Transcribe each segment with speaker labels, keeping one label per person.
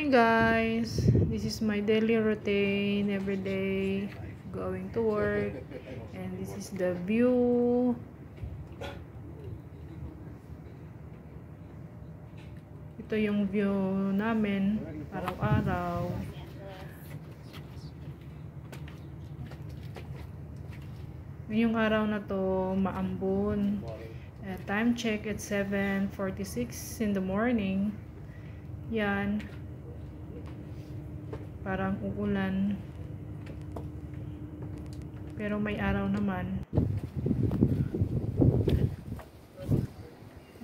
Speaker 1: morning guys, this is my daily routine every day going to work, and this is the view. Ito yung view namin araw-araw. Ngayong araw na to maambon. Time check at 7:46 in the morning. Yan, parang uulan pero may araw naman.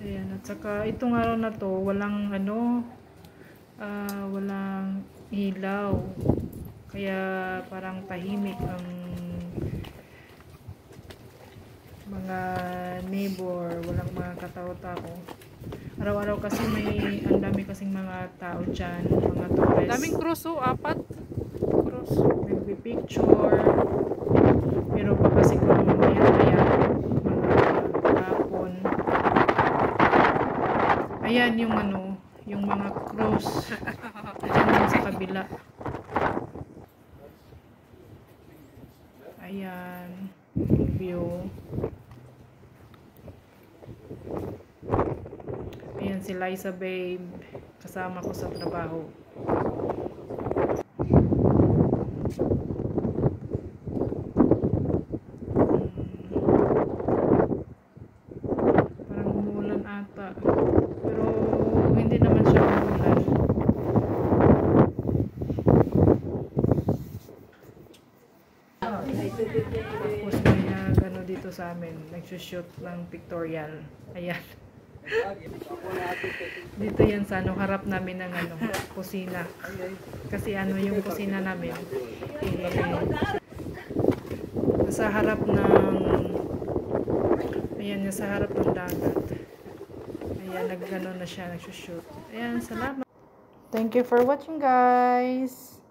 Speaker 1: Ayan, at saka itong araw na to walang walang ilaw, kaya parang tahimik ang mga neighbor, walang mga katao-tao. Araw-araw kasi ang dami kasing mga tao dyan, mga tourists. Daming cross, apat cross. Nagpipicture. Pero baka siguro mamaya mga hapon. Ayan yung yung mga cross. Ayan sa kabila. Ayan yung view. Ayan si Liza babe, kasama ko sa trabaho. Parang umuulan ata, pero hindi naman siya umuulan. Tapos may dito sa amin, nagsushoot ng pictorial. Ayan. Dito yan sa harap namin ng kusina. Kasi yung kusina namin sa harap sa harap ng dagat. Ayan, na siya, nagsushoot. Ayan, salamat. Thank you for watching guys.